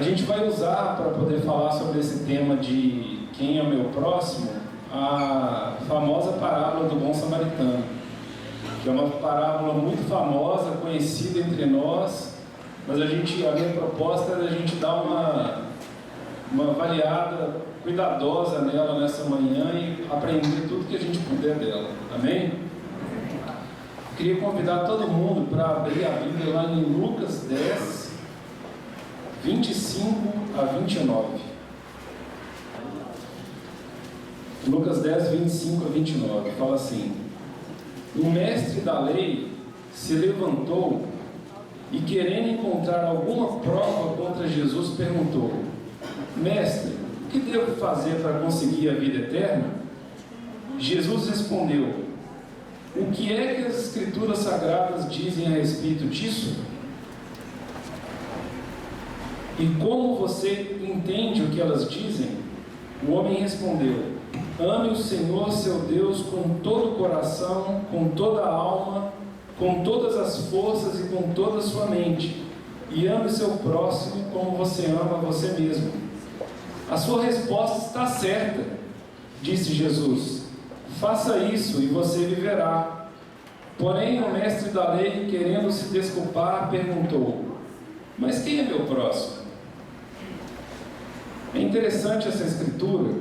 A gente vai usar, para poder falar sobre esse tema de quem é o meu próximo, a famosa parábola do bom samaritano, que é uma parábola muito famosa, conhecida entre nós, mas a minha proposta é a gente dar uma avaliada cuidadosa nela nessa manhã e aprender tudo que a gente puder dela. Amém? Queria convidar todo mundo para abrir a Bíblia lá em Lucas 10, 25 a 29. Lucas 10, 25 a 29, fala assim: o mestre da lei se levantou e, querendo encontrar alguma prova contra Jesus, perguntou: mestre, o que devo fazer para conseguir a vida eterna? Jesus respondeu: o que é que as Escrituras Sagradas dizem a respeito disso? E como você entende o que elas dizem? O homem respondeu: ame o Senhor seu Deus com todo o coração, com toda a alma, com todas as forças e com toda a sua mente, e ame o seu próximo como você ama você mesmo. A sua resposta está certa, disse Jesus. Faça isso e você viverá. Porém, o mestre da lei, querendo se desculpar, perguntou: mas quem é meu próximo? É interessante essa escritura.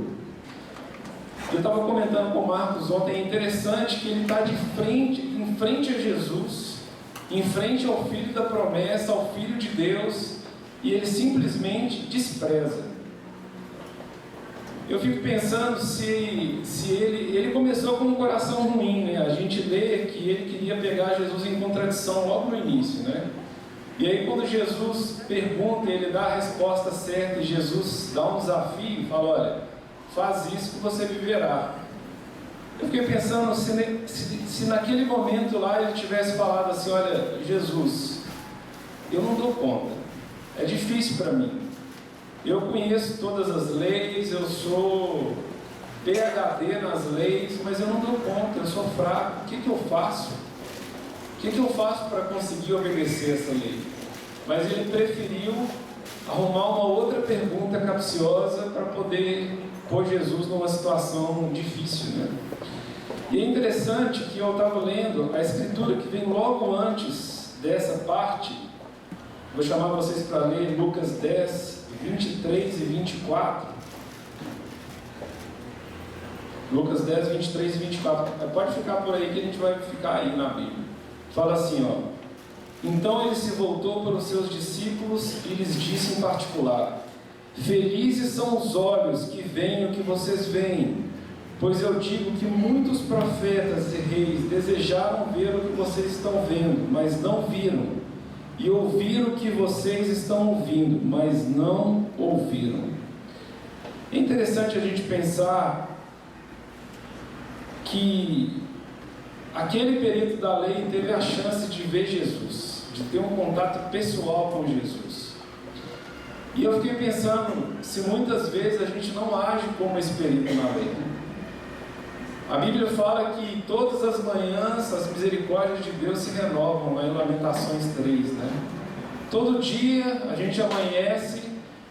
Eu estava comentando com o Marcos ontem, é interessante que ele está em frente a Jesus, em frente ao Filho da promessa, ao Filho de Deus, e ele simplesmente despreza. Eu fico pensando se ele começou com um coração ruim, né? A gente lê que ele queria pegar Jesus em contradição logo no início, né? E aí quando Jesus pergunta, ele dá a resposta certa, e Jesus dá um desafio e fala: olha, faz isso que você viverá. Eu fiquei pensando se naquele momento lá ele tivesse falado assim: olha, Jesus, eu não dou conta, é difícil para mim, eu conheço todas as leis, eu sou PhD nas leis, mas eu não dou conta, eu sou fraco, o que eu faço? O que eu faço para conseguir obedecer essa lei? Mas ele preferiu arrumar uma outra pergunta capciosa para poder pôr Jesus numa situação difícil, né? E é interessante que eu estava lendo a escritura que vem logo antes dessa parte. Vou chamar vocês para ler Lucas 10, 23 e 24. Lucas 10, 23 e 24. Pode ficar por aí que a gente vai ficar aí na Bíblia. Fala assim, ó: então ele se voltou para os seus discípulos e lhes disse em particular: felizes são os olhos que veem o que vocês veem, pois eu digo que muitos profetas e reis desejaram ver o que vocês estão vendo, mas não viram, e ouvir o que vocês estão ouvindo, mas não ouviram. É interessante a gente pensar que aquele perito da lei teve a chance de ver Jesus, de ter um contato pessoal com Jesus. E eu fiquei pensando se muitas vezes a gente não age como esse perito na lei. A Bíblia fala que todas as manhãs as misericórdias de Deus se renovam, lá em Lamentações 3, né? Todo dia a gente amanhece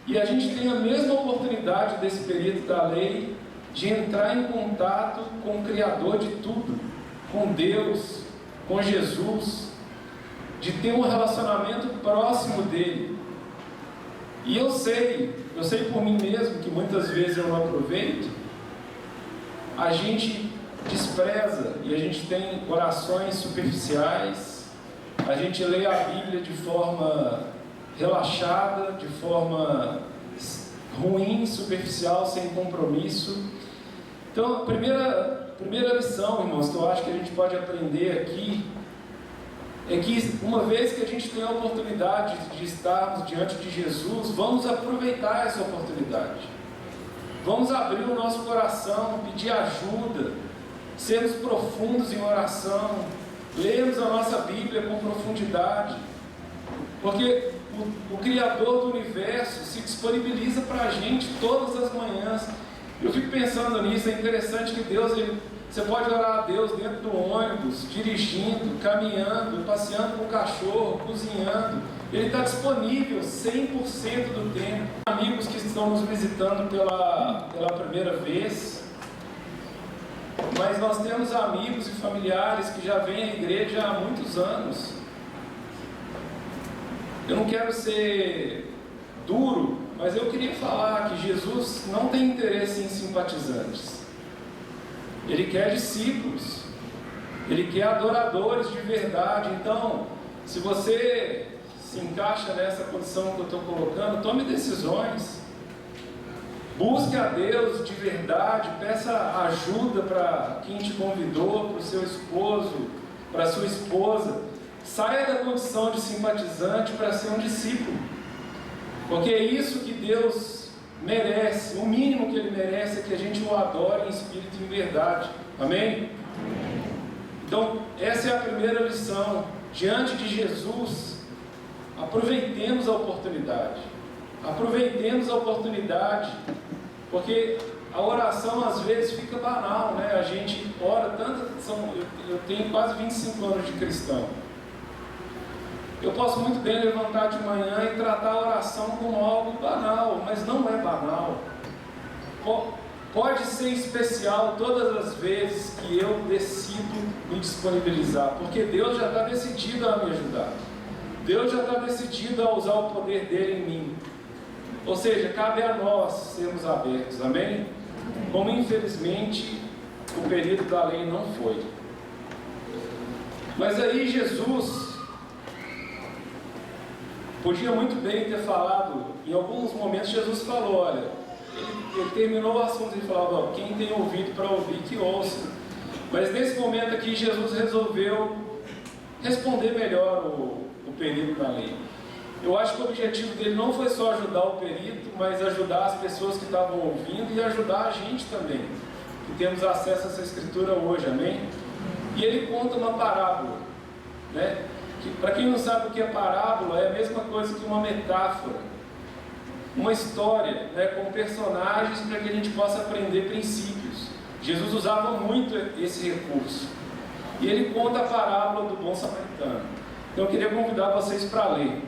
e a gente tem a mesma oportunidade desse perito da lei de entrar em contato com o Criador de tudo, com Deus, com Jesus, de ter um relacionamento próximo dele. E eu sei por mim mesmo que muitas vezes eu não aproveito. A gente despreza e a gente tem orações superficiais, a gente lê a Bíblia de forma relaxada, de forma ruim, superficial, sem compromisso. Então, a primeira lição, irmãos, que eu acho que a gente pode aprender aqui é que uma vez que a gente tem a oportunidade de estarmos diante de Jesus, vamos aproveitar essa oportunidade. Vamos abrir o nosso coração, pedir ajuda, sermos profundos em oração, lermos a nossa Bíblia com profundidade, porque o Criador do Universo se disponibiliza para a gente todas as manhãs. Eu fico pensando nisso. É interessante que Deus Você pode orar a Deus dentro do ônibus, dirigindo, caminhando, passeando com o cachorro, cozinhando. Ele está disponível 100% do tempo. Amigos que estão nos visitando pela primeira vez, mas nós temos amigos e familiares que já vêm à igreja há muitos anos. Eu não quero ser duro, mas eu queria falar que Jesus não tem interesse em simpatizantes. Ele quer discípulos, Ele quer adoradores de verdade. Então, se você se encaixa nessa condição que eu estou colocando, tome decisões, busque a Deus de verdade, peça ajuda para quem te convidou, para o seu esposo, para a sua esposa. Saia da condição de simpatizante para ser um discípulo, porque é isso que Deus merece. O mínimo que Ele merece é que a gente o adore em espírito e em verdade. Amém? Então, essa é a primeira lição. Diante de Jesus, aproveitemos a oportunidade. Aproveitemos a oportunidade, porque a oração às vezes fica banal, né? A gente ora tanto. Eu tenho quase 25 anos de cristão. Eu posso muito bem levantar de manhã e tratar a oração como algo banal, mas não é banal. Pode ser especial todas as vezes que eu decido me disponibilizar, porque Deus já está decidido a me ajudar. Deus já está decidido a usar o poder dele em mim. Ou seja, cabe a nós sermos abertos, amém? Como infelizmente o período da lei não foi. Mas aí Jesus podia muito bem ter falado, em alguns momentos Jesus falou, olha, ele terminou o assunto e falava, quem tem ouvido para ouvir, que ouça. Mas nesse momento aqui Jesus resolveu responder melhor o perito da lei. Eu acho que o objetivo dele não foi só ajudar o perito, mas ajudar as pessoas que estavam ouvindo e ajudar a gente também, que temos acesso a essa escritura hoje, amém? E ele conta uma parábola, né? Para quem não sabe o que é parábola, é a mesma coisa que uma metáfora, uma história, né, com personagens para que a gente possa aprender princípios. Jesus usava muito esse recurso. E ele conta a parábola do bom samaritano. Então eu queria convidar vocês para ler.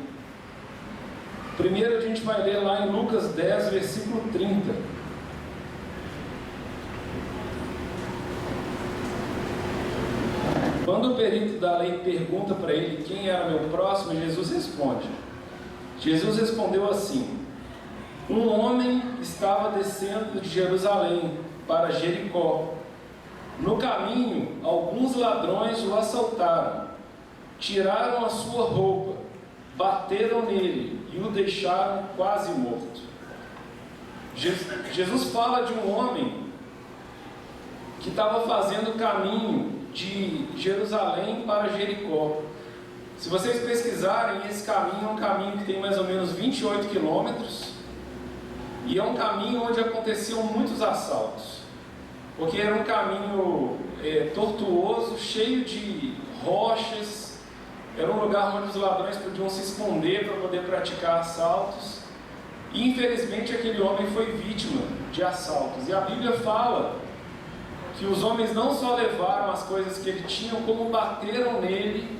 Primeiro a gente vai ler lá em Lucas 10, versículo 30. Quando o perito da lei pergunta para ele quem era meu próximo, Jesus responde. Jesus respondeu assim: um homem estava descendo de Jerusalém para Jericó. No caminho, alguns ladrões o assaltaram, tiraram a sua roupa, bateram nele e o deixaram quase morto. Jesus fala de um homem que estava fazendo o caminho de Jerusalém para Jericó. Se vocês pesquisarem, esse caminho é um caminho que tem mais ou menos 28 quilômetros e é um caminho onde aconteciam muitos assaltos, porque era um caminho tortuoso, cheio de rochas. Era um lugar onde os ladrões podiam se esconder para poder praticar assaltos. E infelizmente aquele homem foi vítima de assaltos. E a Bíblia fala que os homens não só levaram as coisas que ele tinha, como bateram nele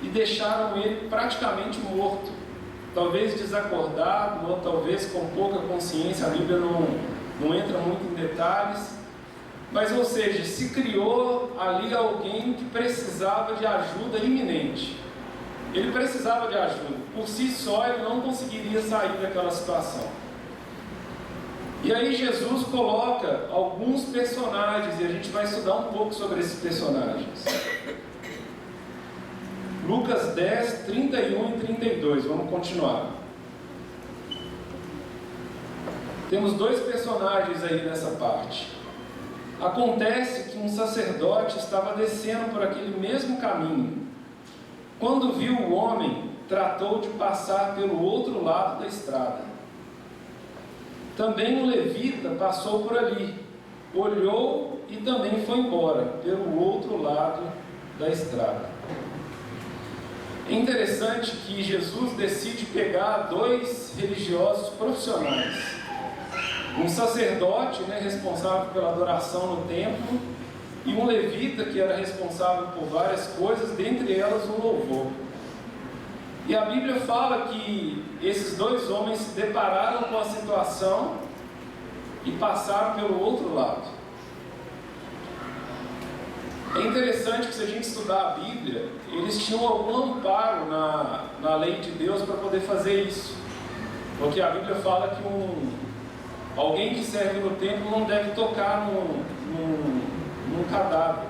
e deixaram ele praticamente morto. Talvez desacordado, ou talvez com pouca consciência. A Bíblia não entra muito em detalhes. Mas, ou seja, se criou ali alguém que precisava de ajuda iminente. Ele precisava de ajuda. Por si só, ele não conseguiria sair daquela situação. E aí Jesus coloca alguns personagens, e a gente vai estudar um pouco sobre esses personagens. Lucas 10, 31 e 32, vamos continuar. Temos dois personagens aí nessa parte. Acontece que um sacerdote estava descendo por aquele mesmo caminho. Quando viu o homem, tratou de passar pelo outro lado da estrada. Também um levita passou por ali, olhou e também foi embora pelo outro lado da estrada. É interessante que Jesus decide pegar dois religiosos profissionais. Um sacerdote, responsável pela adoração no templo, e um levita que era responsável por várias coisas, dentre elas o louvor. E a Bíblia fala que esses dois homens se depararam com a situação e passaram pelo outro lado. É interessante que, se a gente estudar a Bíblia, eles tinham algum amparo na lei de Deus para poder fazer isso. Porque a Bíblia fala que alguém que serve no templo não deve tocar num cadáver.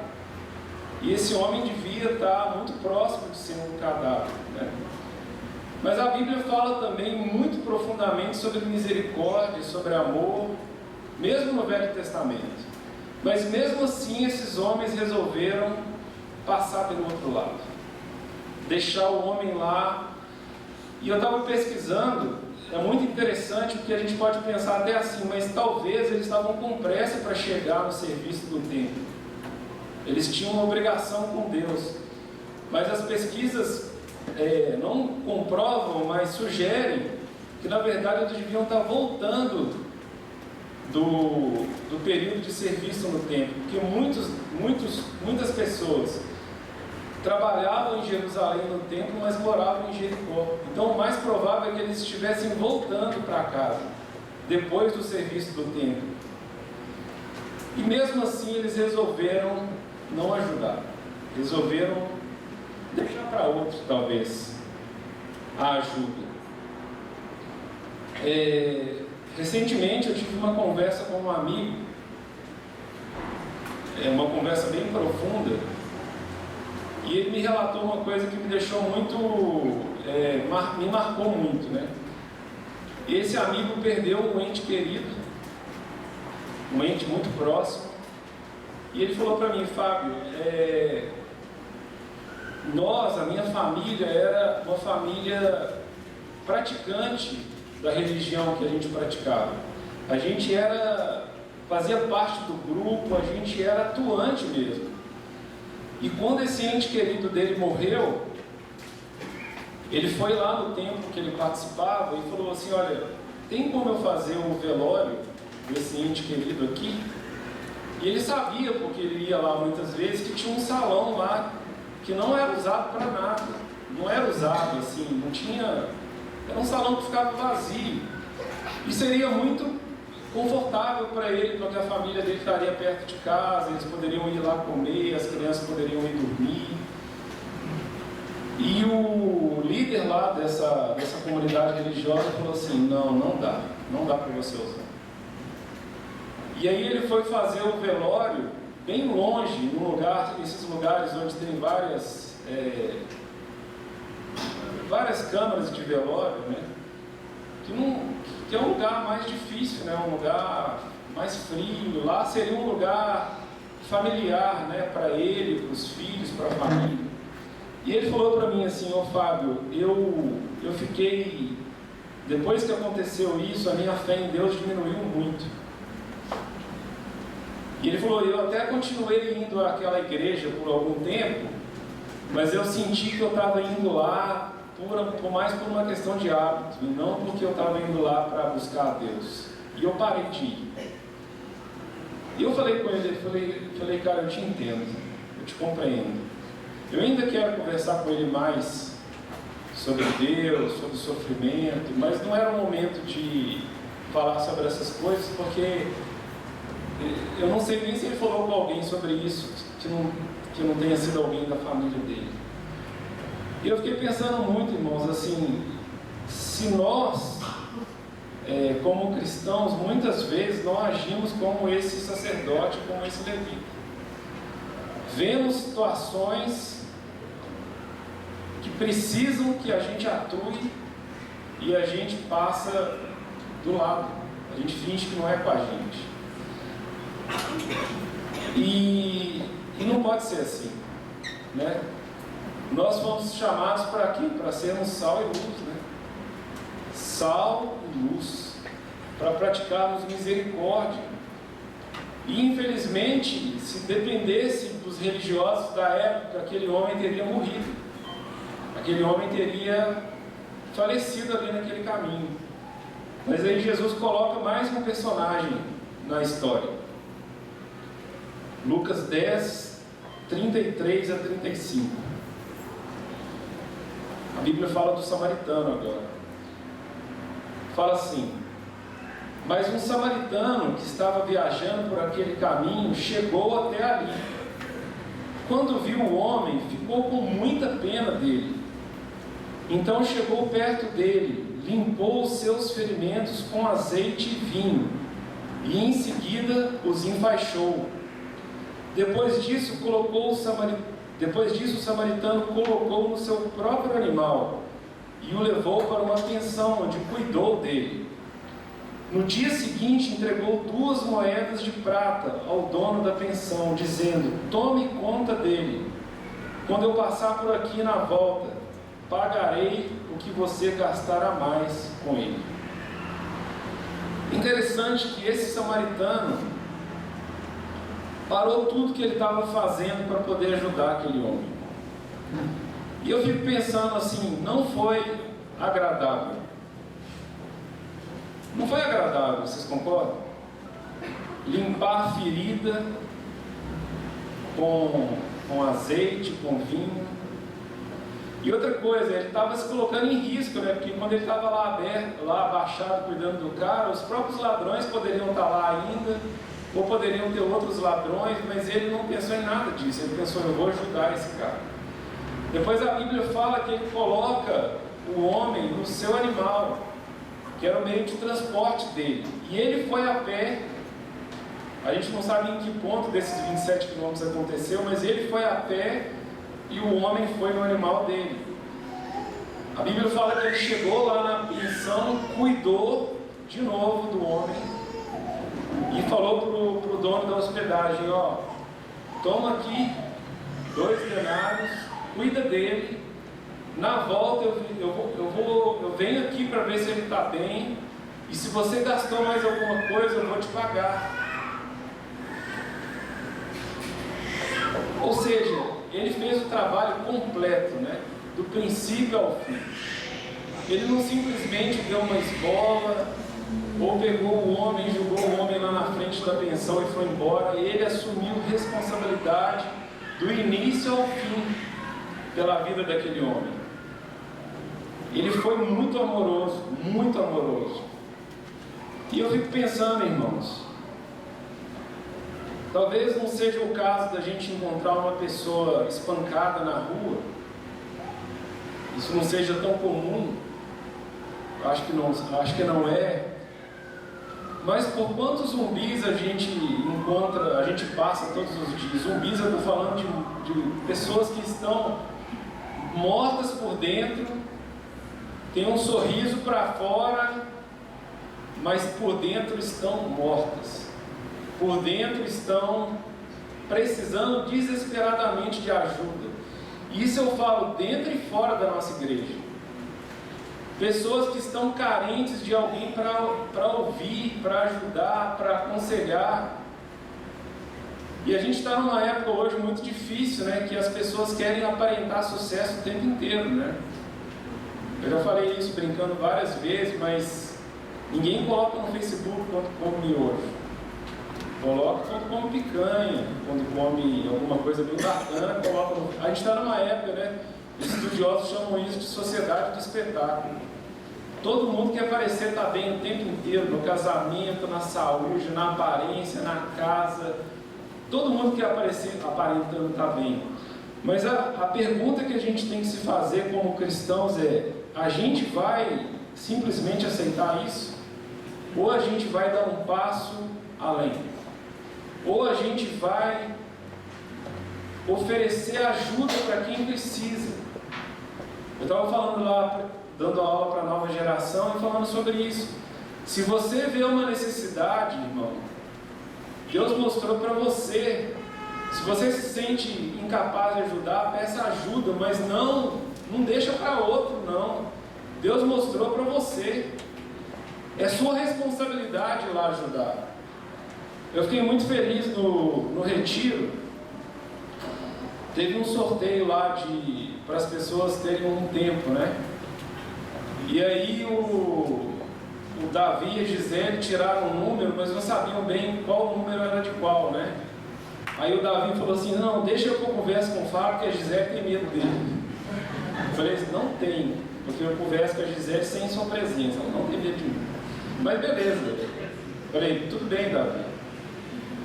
E esse homem devia estar muito próximo de ser um cadáver, né? Mas a Bíblia fala também muito profundamente sobre misericórdia, sobre amor, mesmo no Velho Testamento. Mas mesmo assim esses homens resolveram passar pelo outro lado, deixar o homem lá. E eu estava pesquisando, é muito interessante, porque a gente pode pensar até assim, mas talvez eles estavam com pressa para chegar no serviço do templo. Eles tinham uma obrigação com Deus. Mas as pesquisas não comprovam, mas sugerem que na verdade eles deviam estar voltando do período de serviço no templo, porque muitas pessoas trabalhavam em Jerusalém no templo, mas moravam em Jericó. Então o mais provável é que eles estivessem voltando para casa depois do serviço do templo. E mesmo assim eles resolveram não ajudar, resolveram deixar para outros talvez a ajuda. Recentemente eu tive uma conversa com um amigo, uma conversa bem profunda, e ele me relatou uma coisa que me deixou muito, me marcou muito, né? Esse amigo perdeu um ente querido, um ente muito próximo, e ele falou para mim: Fábio, a minha família era uma família praticante da religião que a gente praticava. A gente fazia parte do grupo, a gente era atuante mesmo. E quando esse ente querido dele morreu, ele foi lá no templo que ele participava e falou assim: olha, tem como eu fazer o velório desse ente querido aqui? E ele sabia, porque ele ia lá muitas vezes, que tinha um salão lá que não era usado para nada, não era usado assim, não tinha. Era um salão que ficava vazio. E seria muito confortável para ele, porque a família dele estaria perto de casa, eles poderiam ir lá comer, as crianças poderiam ir dormir. E o líder lá dessa comunidade religiosa falou assim: não dá para você usar. E aí ele foi fazer o velório bem longe, esses lugares onde tem várias câmaras de velório, né? Que é um lugar mais difícil, né? Um lugar mais frio. Lá seria um lugar familiar, né? Para ele, para os filhos, para a família. E ele falou para mim assim: Fábio, eu fiquei, depois que aconteceu isso, a minha fé em Deus diminuiu muito. E ele falou: eu até continuei indo àquela igreja por algum tempo, mas eu senti que eu estava indo lá mais por uma questão de hábito, e não porque eu estava indo lá para buscar a Deus. E eu parei de ir. E eu falei com ele, falei: cara, eu te entendo, eu te compreendo. Eu ainda quero conversar com ele mais sobre Deus, sobre o sofrimento, mas não era o momento de falar sobre essas coisas, porque eu não sei nem se ele falou com alguém sobre isso, que não tenha sido alguém da família dele. E eu fiquei pensando muito, irmãos, assim, se nós, como cristãos, muitas vezes não agimos como esse sacerdote, como esse levita. Vemos situações que precisam que a gente atue e a gente passa do lado, a gente finge que não é com a gente. E não pode ser assim, né? Nós fomos chamados para quê? Para sermos sal e luz, né? Sal e luz, para praticarmos misericórdia. E infelizmente, se dependesse dos religiosos da época, aquele homem teria morrido, aquele homem teria falecido ali naquele caminho. Mas aí Jesus coloca mais um personagem na história. Lucas 10, 33 a 35. A Bíblia fala do samaritano agora. Fala assim: mas um samaritano que estava viajando por aquele caminho chegou até ali. Quando viu o homem, ficou com muita pena dele. Então chegou perto dele, limpou os seus ferimentos com azeite e vinho, e em seguida os enfaixou. Depois disso, o samaritano colocou no seu próprio animal e o levou para uma pensão onde cuidou dele. No dia seguinte, entregou 2 moedas de prata ao dono da pensão, dizendo: tome conta dele. Quando eu passar por aqui na volta, pagarei o que você gastar a mais com ele. Interessante que esse samaritano parou tudo que ele estava fazendo para poder ajudar aquele homem. E eu fico pensando assim, não foi agradável. Não foi agradável, vocês concordam? Limpar a ferida com azeite, com vinho. E outra coisa, ele estava se colocando em risco, né? Porque quando ele estava lá abaixado, cuidando do cara, os próprios ladrões poderiam estar lá ainda, ou poderiam ter outros ladrões, mas ele não pensou em nada disso. Ele pensou: eu vou ajudar esse cara. Depois a Bíblia fala que ele coloca o homem no seu animal, que era o meio de transporte dele. E ele foi a pé. A gente não sabe em que ponto desses 27 quilômetros aconteceu, mas ele foi a pé e o homem foi no animal dele. A Bíblia fala que ele chegou lá na pensão, cuidou de novo do homem e falou para o dono da hospedagem: ó, toma aqui 2 denários, cuida dele. Na volta eu venho aqui para ver se ele está bem, e se você gastou mais alguma coisa, eu vou te pagar. Ou seja, ele fez o trabalho completo, né? Do princípio ao fim. Ele não simplesmente deu uma esmola, ou pegou o homem, jogou o homem lá na frente da pensão e foi embora. Ele assumiu responsabilidade do início ao fim pela vida daquele homem. Ele foi muito amoroso, muito amoroso. E eu fico pensando, irmãos, talvez não seja o caso da gente encontrar uma pessoa espancada na rua. Isso não seja tão comum. Acho que não é. Mas por quantos zumbis a gente encontra, a gente passa todos os dias? Zumbis, eu estou falando de pessoas que estão mortas por dentro, têm um sorriso para fora, mas por dentro estão mortas. Por dentro estão precisando desesperadamente de ajuda. Isso eu falo dentro e fora da nossa igreja. Pessoas que estão carentes de alguém para ouvir, para ajudar, para aconselhar. E a gente está numa época hoje muito difícil, né? Que as pessoas querem aparentar sucesso o tempo inteiro, né? Eu já falei isso brincando várias vezes, mas ninguém coloca no Facebook quanto come miojo. Coloca quando come picanha, quando come alguma coisa bem bacana, coloca no... A gente está numa época, né? Os estudiosos chamam isso de sociedade do espetáculo. Todo mundo quer parecer estar bem o tempo inteiro, no casamento, na saúde, na aparência, na casa. Todo mundo quer aparecer aparentando estar bem. Mas a pergunta que a gente tem que se fazer como cristãos é: a gente vai simplesmente aceitar isso? Ou a gente vai dar um passo além? Ou a gente vai oferecer ajuda para quem precisa? Eu estava falando lá, dando aula para a nova geração e falando sobre isso. Se você vê uma necessidade, irmão, Deus mostrou para você. Se você se sente incapaz de ajudar, peça ajuda, mas não deixa para outro, não. Deus mostrou para você. É sua responsabilidade ir lá ajudar. Eu fiquei muito feliz no retiro. Teve um sorteio lá para as pessoas terem um tempo, né? E aí o Davi e a Gisele tiraram um número, mas não sabiam bem qual número era de qual, né? Aí o Davi falou assim, não, deixa eu conversa com o Fábio, que a Gisele tem medo dele. Eu falei assim, não tem, porque eu converso com a Gisele sem sua presença, ela não tem medo de mim. Mas beleza. Eu falei, tudo bem, Davi.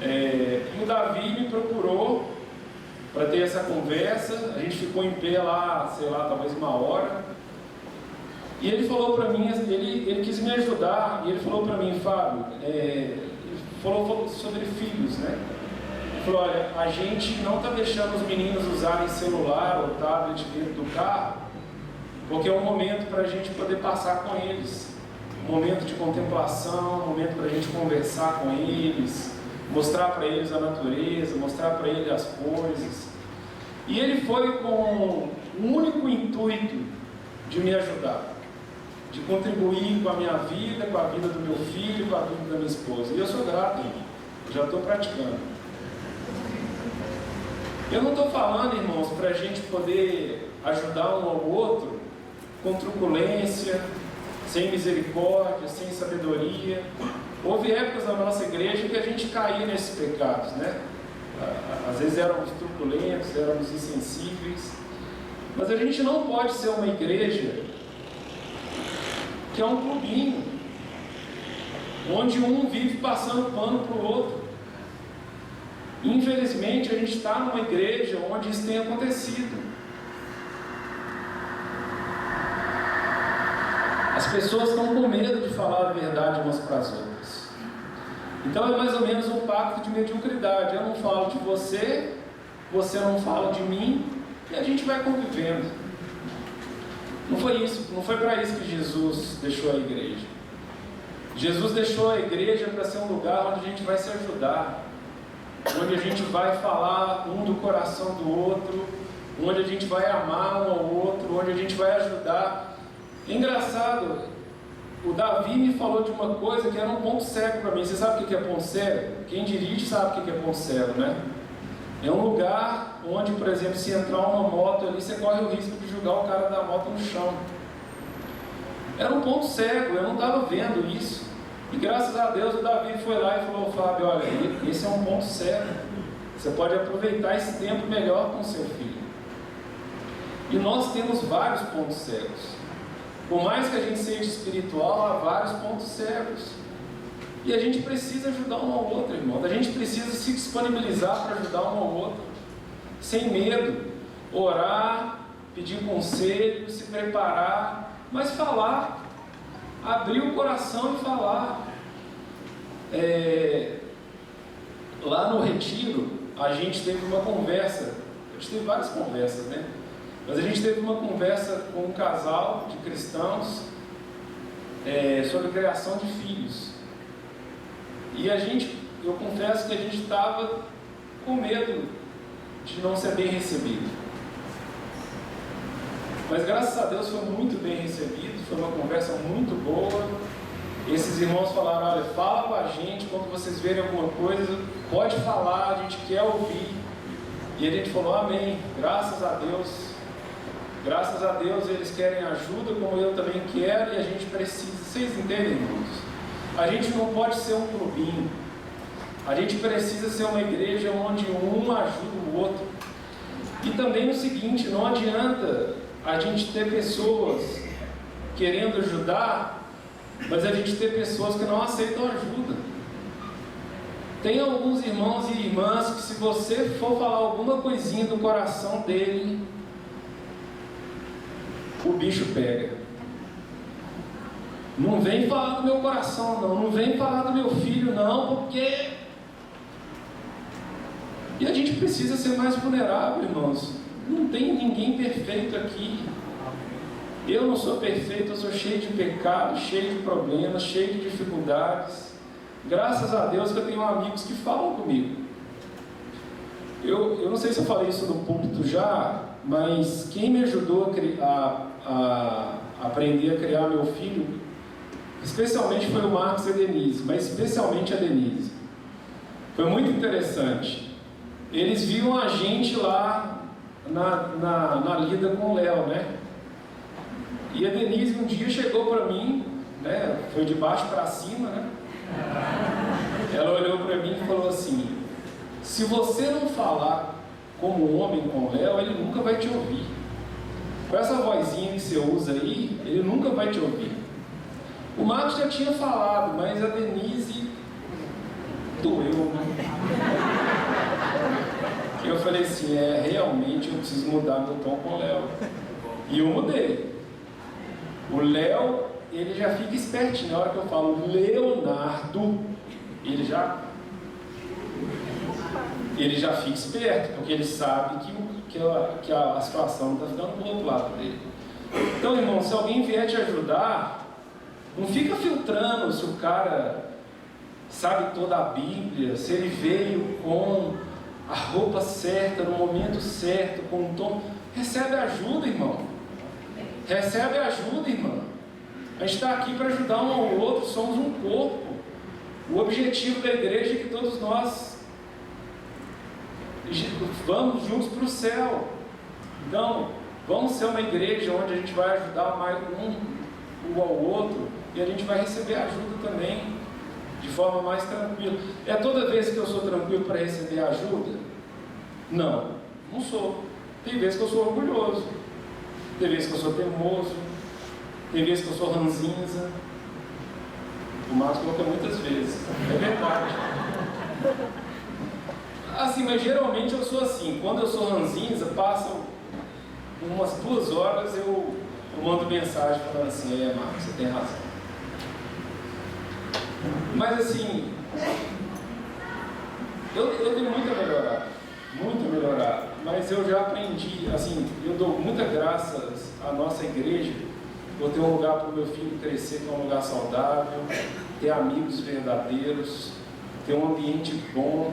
E o Davi me procurou para ter essa conversa, a gente ficou em pé lá, sei lá, talvez 1 hora. E ele falou para mim, ele quis me ajudar, e ele falou para mim, Fábio, ele falou sobre filhos, né? Ele falou, olha, a gente não está deixando os meninos usarem celular ou tablet dentro do carro, porque é um momento para a gente poder passar com eles, um momento de contemplação, um momento para a gente conversar com eles, mostrar para eles a natureza, mostrar para eles as coisas. E ele foi com o único intuito de me ajudar, de contribuir com a minha vida, com a vida do meu filho, com a vida da minha esposa. E eu sou grato, eu já estou praticando. Eu não estou falando, irmãos, para a gente poder ajudar um ao outro com truculência, sem misericórdia, sem sabedoria. Houve épocas na nossa igreja que a gente caía nesses pecados, né? Às vezes éramos truculentos, éramos insensíveis. Mas a gente não pode ser uma igreja que é um clubinho, onde um vive passando pano para o outro. Infelizmente, a gente está numa igreja onde isso tem acontecido. As pessoas estão com medo de falar a verdade umas para as outras. Então é mais ou menos um pacto de mediocridade. Eu não falo de você, você não fala de mim, e a gente vai convivendo. Não foi isso, não foi para isso que Jesus deixou a igreja. Jesus deixou a igreja para ser um lugar onde a gente vai se ajudar, onde a gente vai falar um do coração do outro, onde a gente vai amar um ao outro, onde a gente vai ajudar. Engraçado, o Davi me falou de uma coisa que era um ponto cego para mim. Você sabe o que é ponto cego? Quem dirige sabe o que é ponto cego, né? É um lugar onde, por exemplo, se entrar uma moto ali, você corre o risco de jogar o cara da moto no chão. Era um ponto cego, eu não estava vendo isso. E graças a Deus o Davi foi lá e falou, Fábio, olha, esse é um ponto cego. Você pode aproveitar esse tempo melhor com seu filho. E nós temos vários pontos cegos. Por mais que a gente seja espiritual, há vários pontos cegos. E a gente precisa ajudar um ao outro, irmão. A gente precisa se disponibilizar para ajudar um ao outro. Sem medo. Orar, pedir conselho, se preparar, mas falar. Abrir o coração e falar. Lá no retiro, a gente teve uma conversa. A gente teve várias conversas, né? Mas a gente teve uma conversa com um casal de cristãos sobre a criação de filhos. E eu confesso que a gente estava com medo de não ser bem recebido. Mas graças a Deus foi muito bem recebido, foi uma conversa muito boa. Esses irmãos falaram, olha, fala com a gente, quando vocês verem alguma coisa, pode falar, a gente quer ouvir. E a gente falou, amém, graças a Deus. Graças a Deus eles querem ajuda, como eu também quero, e a gente precisa. Vocês entendem, irmãos? A gente não pode ser um clubinho. A gente precisa ser uma igreja onde um ajuda o outro. E também o seguinte, não adianta a gente ter pessoas querendo ajudar, mas a gente ter pessoas que não aceitam ajuda. Tem alguns irmãos e irmãs que, se você for falar alguma coisinha do coração dele, o bicho pega. Não vem falar do meu coração, não vem falar do meu filho, não, porque... E a gente precisa ser mais vulnerável, irmãos. Não tem ninguém perfeito aqui. Eu não sou perfeito, eu sou cheio de pecados, cheio de problemas, cheio de dificuldades. Graças a Deus que eu tenho amigos que falam comigo. Eu não sei se eu falei isso no púlpito já, mas quem me ajudou a aprender a criar meu filho, especialmente foi o Marcos e a Denise, mas especialmente a Denise. Foi muito interessante. Eles viam a gente lá na lida com o Léo, né? E a Denise um dia chegou para mim, né? Foi de baixo para cima, né? Ela olhou para mim e falou assim, Se você não falar como homem com o Léo, ele nunca vai te ouvir. Com essa vozinha que você usa aí, ele nunca vai te ouvir. O Marcos já tinha falado, mas a Denise doeu, né? Eu falei assim, realmente eu preciso mudar meu tom com o Léo. E eu mudei. O Léo, ele já fica espertinho. Na hora que eu falo Leonardo, ele já fica esperto, porque ele sabe que a situação está ficando do outro lado dele. Então, irmão, se alguém vier te ajudar, não fica filtrando se o cara sabe toda a Bíblia, se ele veio com a roupa certa, no momento certo, com o tom. Recebe ajuda, irmão. Recebe ajuda, irmã. A gente está aqui para ajudar um ao outro, somos um corpo. O objetivo da igreja é que todos nós vamos juntos para o céu. Então, vamos ser uma igreja onde a gente vai ajudar mais um ao outro e a gente vai receber ajuda também, de forma mais tranquila. É toda vez que eu sou tranquilo para receber ajuda? Não, não sou. Tem vezes que eu sou orgulhoso, tem vezes que eu sou teimoso, tem vezes que eu sou ranzinza. O Marcos coloca muitas vezes, é verdade. Assim, mas geralmente eu sou assim. Quando eu sou ranzinza, passam umas 2 horas, eu mando mensagem falando assim, Marcos, você tem razão. Mas assim, eu tenho muito a melhorar, mas eu já aprendi, assim, eu dou muitas graças à nossa igreja por ter um lugar para o meu filho crescer, que é um lugar saudável, ter amigos verdadeiros, ter um ambiente bom,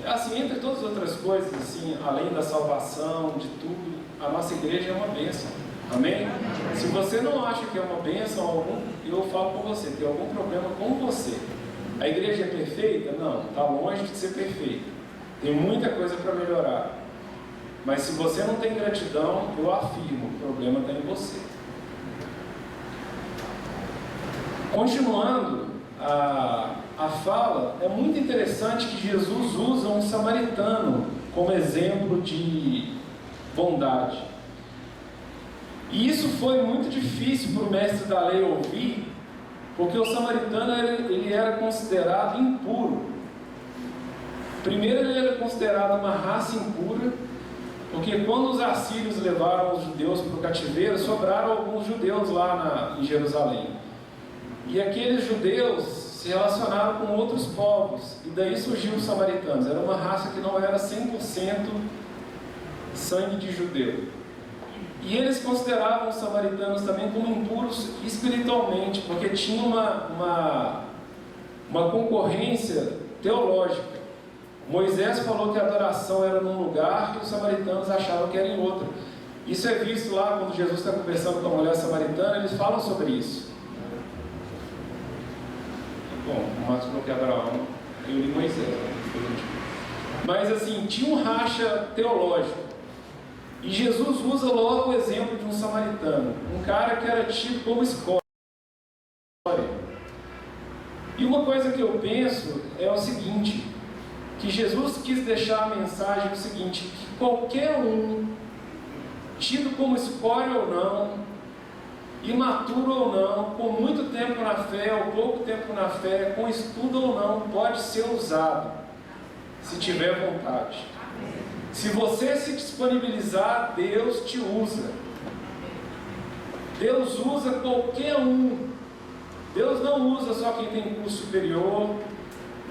assim, entre todas as outras coisas, assim, além da salvação, de tudo, a nossa igreja é uma bênção. Amém? Se você não acha que é uma bênção, eu falo com você, tem algum problema com você. A igreja é perfeita? Não, está longe de ser perfeita. Tem muita coisa para melhorar. Mas se você não tem gratidão, eu afirmo, o problema está em você. Continuando a fala, é muito interessante que Jesus usa um samaritano como exemplo de bondade. E isso foi muito difícil para o mestre da lei ouvir, porque o samaritano ele era considerado impuro. Primeiro, ele era considerado uma raça impura, porque quando os assírios levaram os judeus para o cativeiro, sobraram alguns judeus lá em Jerusalém. E aqueles judeus se relacionaram com outros povos, e daí surgiu os samaritanos. Era uma raça que não era 100% sangue de judeu. E eles consideravam os samaritanos também como impuros espiritualmente, porque tinha uma concorrência teológica. Moisés falou que a adoração era num lugar e os samaritanos achavam que era em outro. Isso é visto lá quando Jesus está conversando com a mulher samaritana, eles falam sobre isso. Bom, o Marcos falou que Abraão, eu li Moisés. Mas assim, tinha um racha teológico. E Jesus usa logo o exemplo de um samaritano, um cara que era tido como escória. E uma coisa que eu penso é o seguinte, que Jesus quis deixar a mensagem o seguinte, que qualquer um, tido como escória ou não, imaturo ou não, com muito tempo na fé ou pouco tempo na fé, com estudo ou não, pode ser usado, se tiver vontade. Se você se disponibilizar, Deus te usa. Deus usa qualquer um. Deus não usa só quem tem curso superior,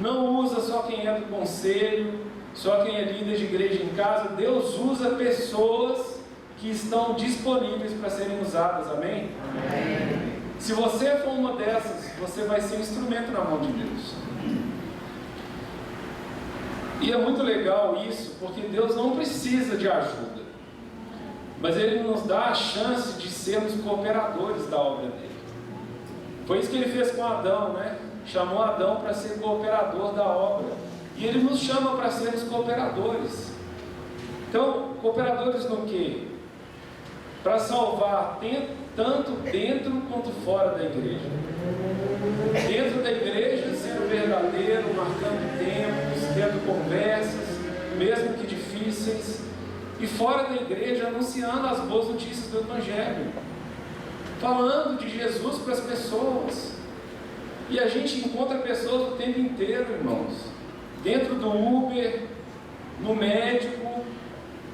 não usa só quem é do conselho, só quem é líder de igreja em casa. Deus usa pessoas que estão disponíveis para serem usadas. Amém? Amém. Se você for uma dessas, você vai ser um instrumento na mão de Deus. E é muito legal isso, porque Deus não precisa de ajuda, mas Ele nos dá a chance de sermos cooperadores da obra dele. Foi isso que Ele fez com Adão, né? Chamou Adão para ser cooperador da obra, e Ele nos chama para sermos cooperadores. Então, cooperadores no quê? Para salvar tanto dentro quanto fora da igreja. Dentro da igreja, sendo verdadeiro, marcando tempos, tendo conversas, mesmo que difíceis, e fora da igreja, anunciando as boas notícias do Evangelho, falando de Jesus para as pessoas. E a gente encontra pessoas o tempo inteiro, irmãos, dentro do Uber, no médico.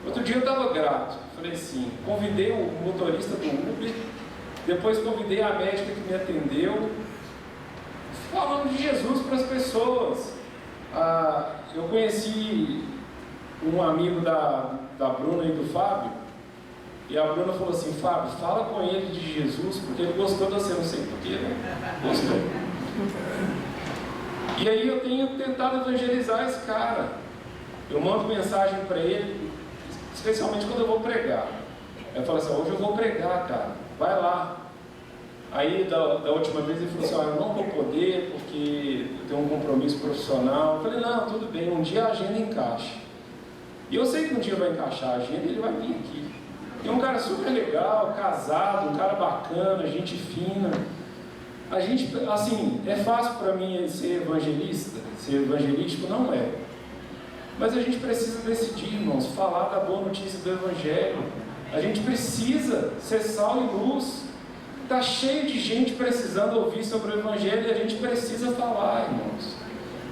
Outro dia eu estava grato, falei assim, convidei o motorista do Uber, depois convidei a médica que me atendeu, falando de Jesus para as pessoas. Eu conheci um amigo da Bruna e do Fábio, e a Bruna falou assim: Fábio, fala com ele de Jesus, porque ele gostou de você, não sei porquê, né? Gostou. E aí eu tenho tentado evangelizar esse cara. Eu mando mensagem para ele, especialmente quando eu vou pregar. Aí eu falo assim: hoje eu vou pregar, cara, vai lá. Aí da última vez ele falou assim: eu não vou poder porque eu tenho um compromisso profissional. Eu falei: não, tudo bem, um dia a agenda encaixa. E eu sei que um dia vai encaixar a agenda e ele vai vir aqui. É um cara super legal, casado, um cara bacana, gente fina. A gente, assim, é fácil para mim ser evangelista, ser evangelístico? Não é. Mas a gente precisa decidir, irmãos, falar da boa notícia do Evangelho. A gente precisa ser sal e luz. Está cheio de gente precisando ouvir sobre o Evangelho e a gente precisa falar, irmãos.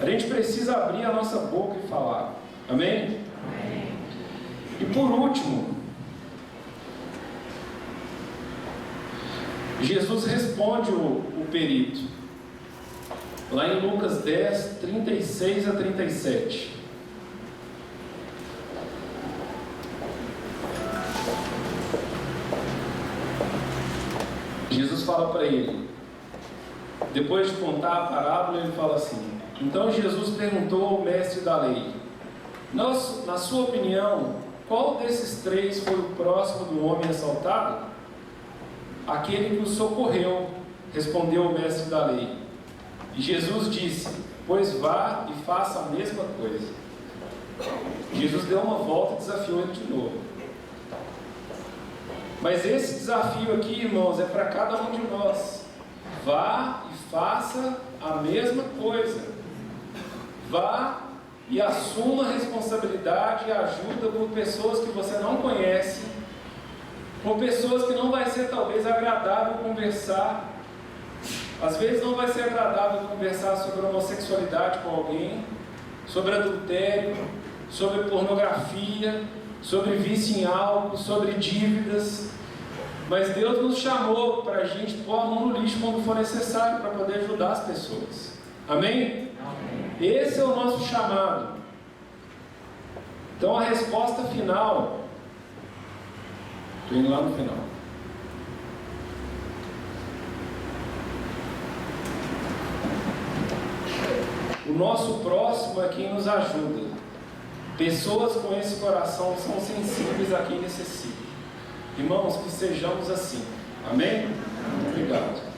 A gente precisa abrir a nossa boca e falar. Amém? Amém. E por último, Jesus responde o perito. Lá em Lucas 10, 36 a 37. Jesus fala para ele, depois de contar a parábola, ele fala assim: então Jesus perguntou ao mestre da lei: na sua opinião, qual desses três foi o próximo do homem assaltado? Aquele que o socorreu, respondeu o mestre da lei. E Jesus disse: pois vá e faça a mesma coisa. Jesus deu uma volta e desafiou ele de novo. Mas esse desafio aqui, irmãos, é para cada um de nós. Vá e faça a mesma coisa. Vá e assuma a responsabilidade e ajuda por pessoas que você não conhece, por pessoas que não vai ser talvez agradável conversar. Às vezes não vai ser agradável conversar sobre homossexualidade com alguém, sobre adultério, sobre pornografia, sobre vício em álcool, sobre dívidas. Mas Deus nos chamou para a gente pôr a mão no lixo quando for necessário, para poder ajudar as pessoas. Amém? Amém? Esse é o nosso chamado. Então a resposta final, estou indo lá no final. O nosso próximo é quem nos ajuda. Pessoas com esse coração são sensíveis a quem necessita. Irmãos, que sejamos assim. Amém? Obrigado.